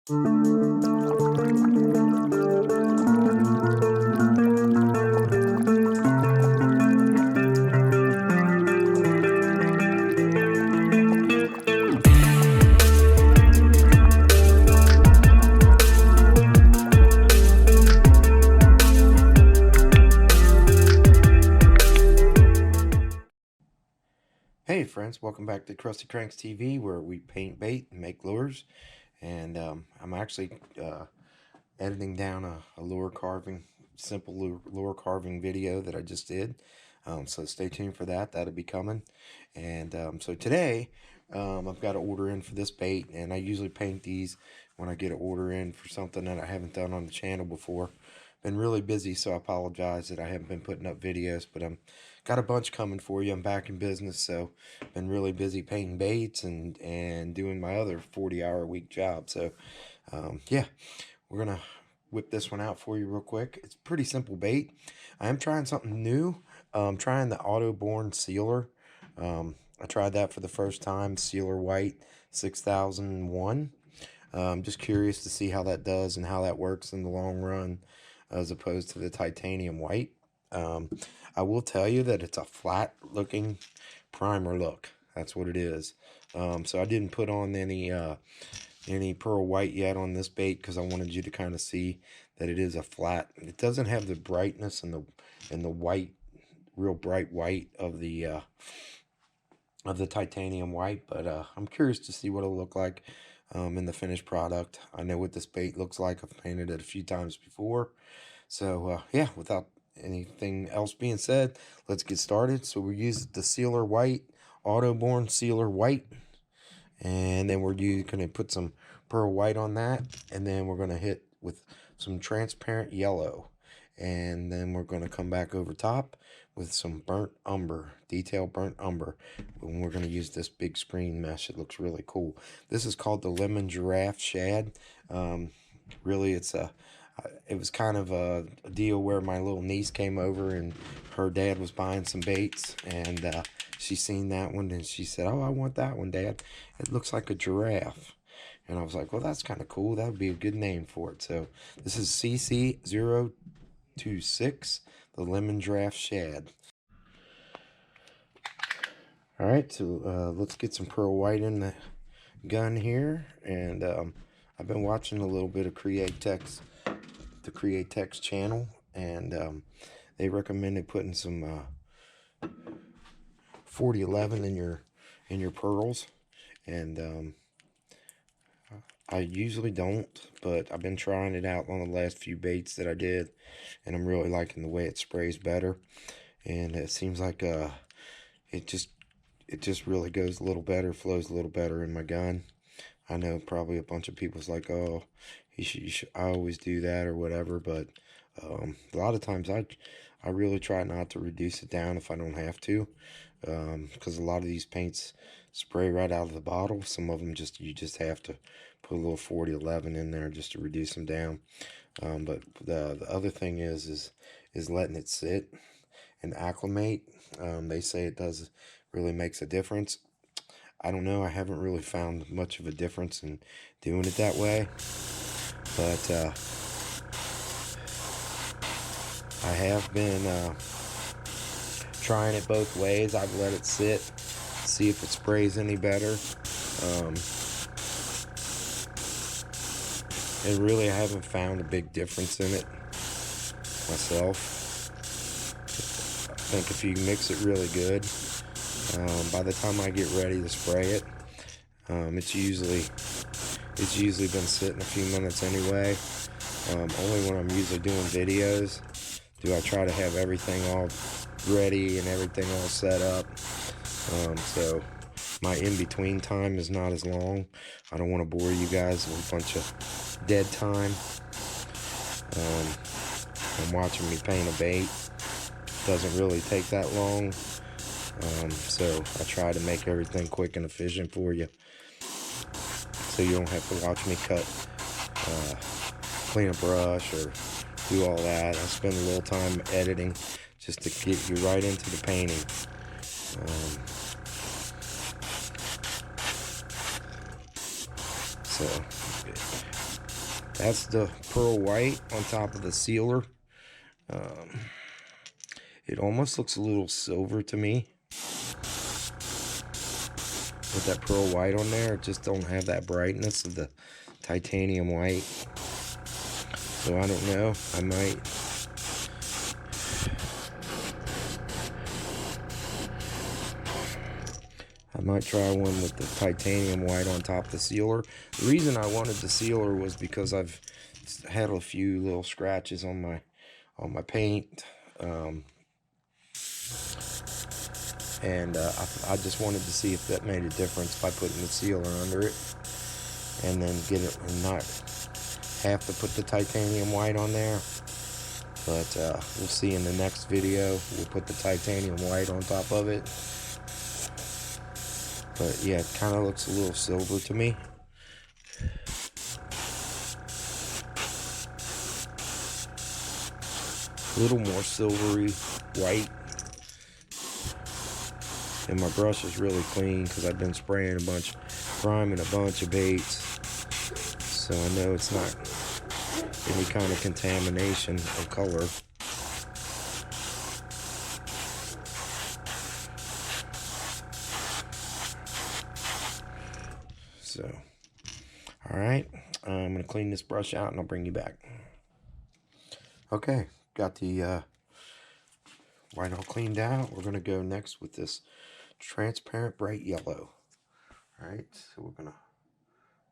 Hey friends, welcome back to Crusty Cranks TV, where we paint bait and make lures. And I'm actually editing down a lure carving, simple lure carving video that I just did. So stay tuned for that. That'll be coming. And so today I've got an order in for this bait, and I usually paint these when I get an order in for something that I haven't done on the channel before. Been really busy, so I apologize that I haven't been putting up videos, but I'm got a bunch coming for you. I'm back in business, so been really busy painting baits and doing my other 40-hour-a-week job. So yeah, we're gonna whip this one out for you real quick. It's pretty simple bait. I am trying something new. I'm trying the Autoborne Sealer. I tried that for the first time, Sealer White 6001. Just curious to see how that does and how that works in the long run, as opposed to the titanium white. I will tell you that it's a flat looking primer look. That's what it is. So I didn't put on any pearl white yet on this bait, because I wanted you to kind of see that it is a flat. It doesn't have the brightness and the white, real bright white of the titanium white, but I'm curious to see what it'll look like in the finished product. I know what this bait looks like. I've painted it a few times before. So yeah, without anything else being said, let's get started. So we use the Sealer White, Autoborne Sealer White, and then we're going to put some pearl white on that, and then we're going to hit with some transparent yellow, and then we're going to come back over top with some burnt umber, detailed burnt umber, and we're going to use this big screen mesh. It looks really cool. This is called the Lemon Giraffe Shad. Really, it was kind of a deal where my little niece came over and her dad was buying some baits, and she seen that one and she said, "Oh, I want that one, Dad. It looks like a giraffe." And I was like, "Well, that's kind of cool. That would be a good name for it." So this is CC026, the Lemon Giraffe Shad. All right, so let's get some pearl white in the gun here. And I've been watching a little bit of Createx, the Createx channel, and they recommended putting some 4011 in your pearls, and I usually don't, but I've been trying it out on the last few baits that I did, and I'm really liking the way it sprays better. And it seems like it just really goes a little better, flows a little better in my gun. I know probably a bunch of people's like, "Oh, you should, I always do that," or whatever, but a lot of times I really try not to reduce it down if I don't have to, because a lot of these paints spray right out of the bottle. Some of them you just have to put a little 4011 in there just to reduce them down. But the other thing is letting it sit and acclimate. They say it really makes a difference. I don't know. I haven't really found much of a difference in doing it that way, but I have been trying it both ways. I've let it sit, see if it sprays any better. And really, I haven't found a big difference in it myself. I think if you mix it really good, by the time I get ready to spray it, it's usually been sitting a few minutes anyway. Only when I'm usually doing videos do I try to have everything all ready and everything all set up. So my in-between time is not as long. I don't want to bore you guys with a bunch of dead time. I'm watching me paint a bait. Doesn't really take that long. So I try to make everything quick and efficient for you, so you don't have to watch me cut, clean a brush or do all that. I spend a little time editing just to get you right into the painting. So That's the pearl white on top of the sealer. It almost looks a little silver to me with that pearl white on there. It just don't have that brightness of the titanium white. So I don't know. I might try one with the titanium white on top of the sealer. The reason I wanted the sealer was because I've had a few little scratches on my paint. I just wanted to see if that made a difference by putting the sealer under it, and then get it and not have to put the titanium white on there. But we'll see in the next video. We'll put the titanium white on top of it. But yeah, it kind of looks a little silver to me. A little more silvery white. And my brush is really clean because I've been spraying priming a bunch of baits. So I know it's not any kind of contamination of color. So, alright, I'm going to clean this brush out and I'll bring you back. Okay, got the white all cleaned out. We're going to go next with this transparent bright yellow. Alright, so we're going to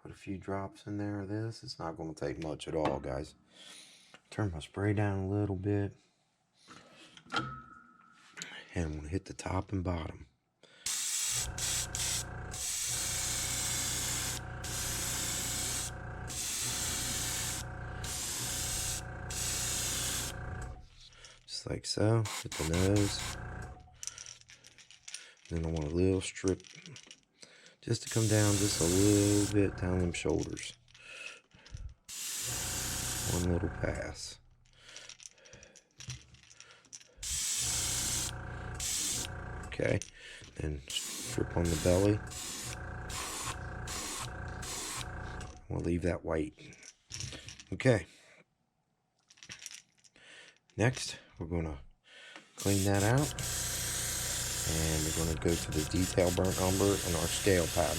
put a few drops in there of this. It's not going to take much at all, guys. Turn my spray down a little bit. And I'm going to hit the top and bottom. Just like so. Hit the nose. Then I want a little strip just to come down just a little bit down them shoulders. One little pass. Okay, then strip on the belly. We'll leave that white. Okay. Next, we're going to clean that out. And we're going to go to the detail burnt umber and our scale pattern.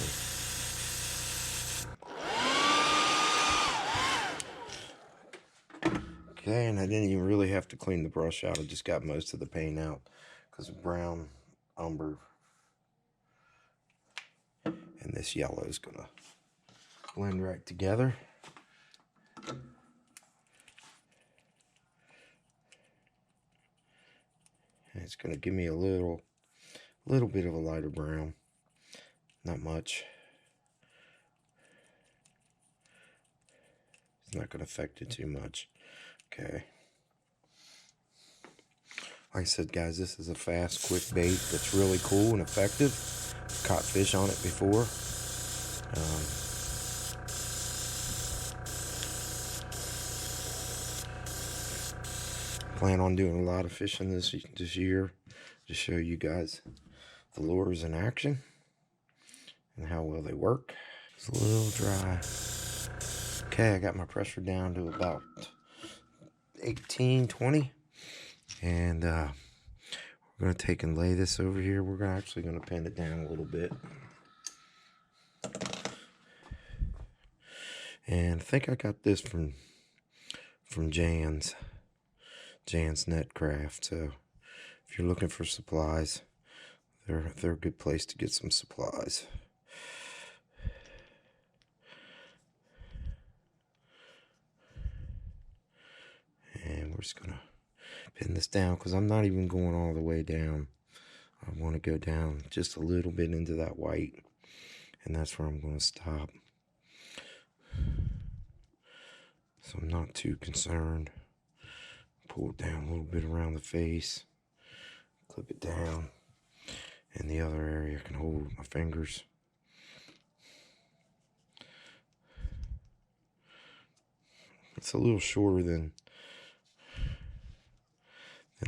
Okay, and I didn't even really have to clean the brush out. I just got most of the paint out because of brown umber. And this yellow is going to blend right together. And it's going to give me a little bit of a lighter brown. Not much. It's not going to affect it too much. Okay. Like I said, guys, this is a fast, quick bait that's really cool and effective. I've caught fish on it before. Plan on doing a lot of fishing this year to show you guys the lures in action and how well they work. It's a little dry. Okay, I got my pressure down to about 18, 20. And we're going to take and lay this over here. We're actually going to pin it down a little bit. And I think I got this from Jan's Netcraft. So if you're looking for supplies, they're a good place to get some supplies. And we're just going to pin this down because I'm not even going all the way down. I want to go down just a little bit into that white, and that's where I'm going to stop. So I'm not too concerned. Pull it down a little bit around the face, clip it down, and the other area I can hold with my fingers. It's a little shorter than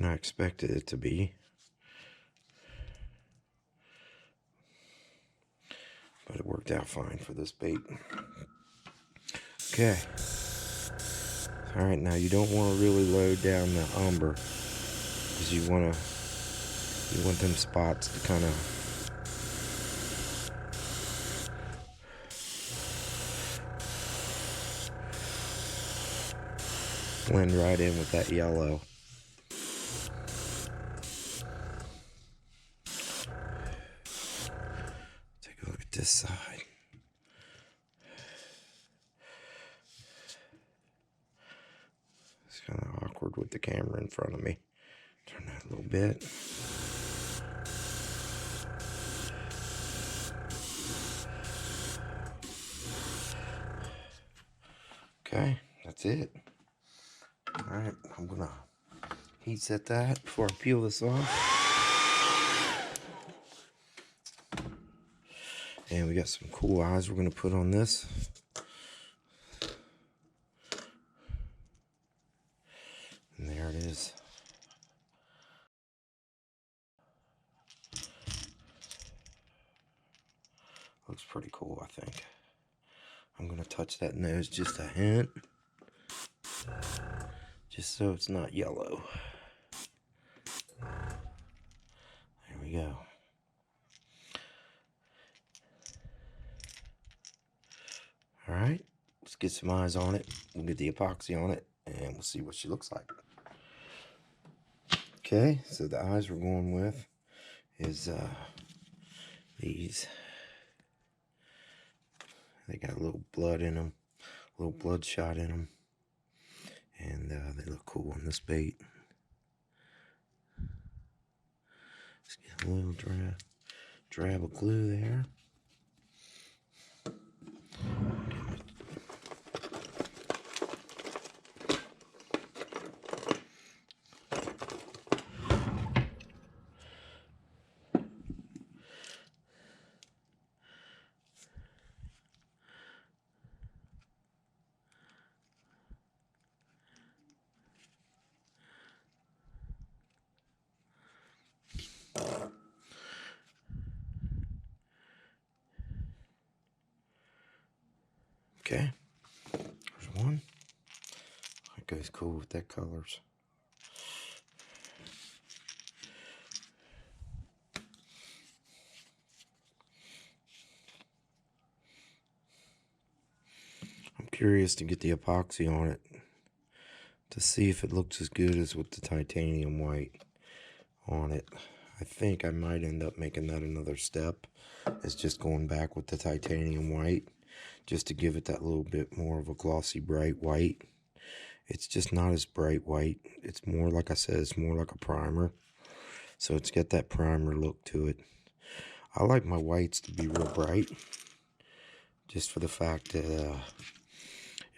I expected it to be. But it worked out fine for this bait. Okay. Alright, now you don't want to really load down the umber, because you want them spots to kind of blend right in with that yellow. Take a look at this side. It's kind of awkward with the camera in front of me. Turn that a little bit. Okay, that's it. Alright, I'm gonna heat set that before I peel this off. And we got some cool eyes we're gonna put on this. And there it is. Looks pretty cool, I think. I'm gonna touch that nose just a hint, just so it's not yellow. There we go. Alright, let's get some eyes on it. We'll get the epoxy on it, and we'll see what she looks like. Okay, so the eyes we're going with is these. They got a little blood in them, a little bloodshot in them, and they look cool on this bait. Just get a little drab of glue there. Okay, there's one. That goes cool with that colors. I'm curious to get the epoxy on it to see if it looks as good as with the titanium white on it. I think I might end up making that another step. It's just going back with the titanium white, just to give it that little bit more of a glossy bright white. It's just not as bright white. It's more, like I said, it's more like a primer. So it's got that primer look to it. I like my whites to be real bright, just for the fact that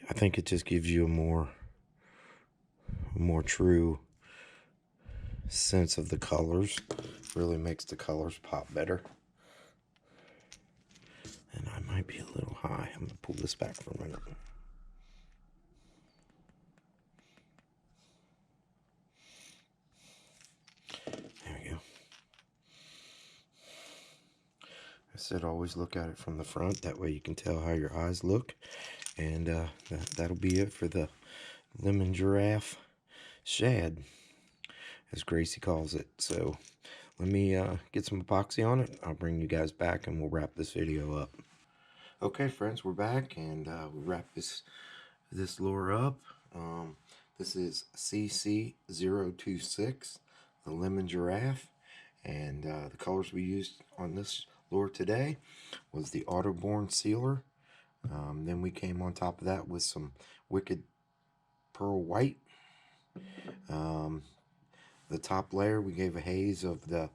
I think it just gives you a more true sense of the colors. Really makes the colors pop better. And I might be a little high. I'm gonna pull this back for a minute. There we go. I said always look at it from the front. That way you can tell how your eyes look. And that'll be it for the Lemon Giraffe Shad, as Gracie calls it. So let me get some epoxy on it. I'll bring you guys back and we'll wrap this video up. Okay, friends, we're back, and we wrap this lure up. This is CC026, the Lemon Giraffe, and the colors we used on this lure today was the Autoborne Sealer. Then we came on top of that with some Wicked Pearl White. The top layer we gave a haze of the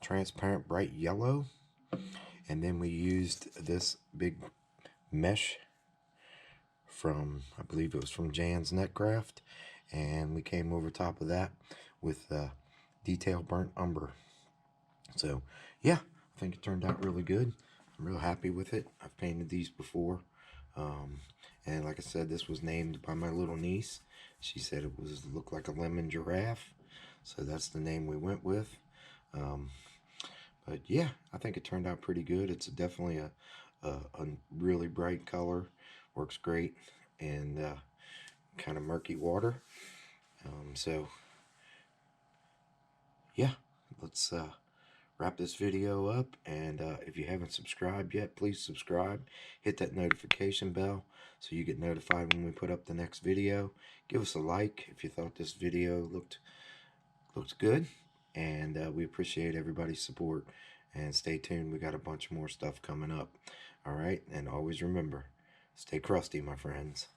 transparent bright yellow, and then we used this big mesh from, I believe it was from Jan's Netcraft, and we came over top of that with detail burnt umber. So yeah, I think it turned out really good. I'm real happy with it. I've painted these before, and like I said, this was named by my little niece. She said it looked like a lemon giraffe, so that's the name we went with. But yeah, I think it turned out pretty good. It's definitely a really bright color, works great, and kind of murky water. So yeah, let's wrap this video up. And if you haven't subscribed yet, please subscribe. Hit that notification bell so you get notified when we put up the next video. Give us a like if you thought this video looked good. And we appreciate everybody's support. And stay tuned. We got a bunch more stuff coming up. All right. And always remember, stay crusty, my friends.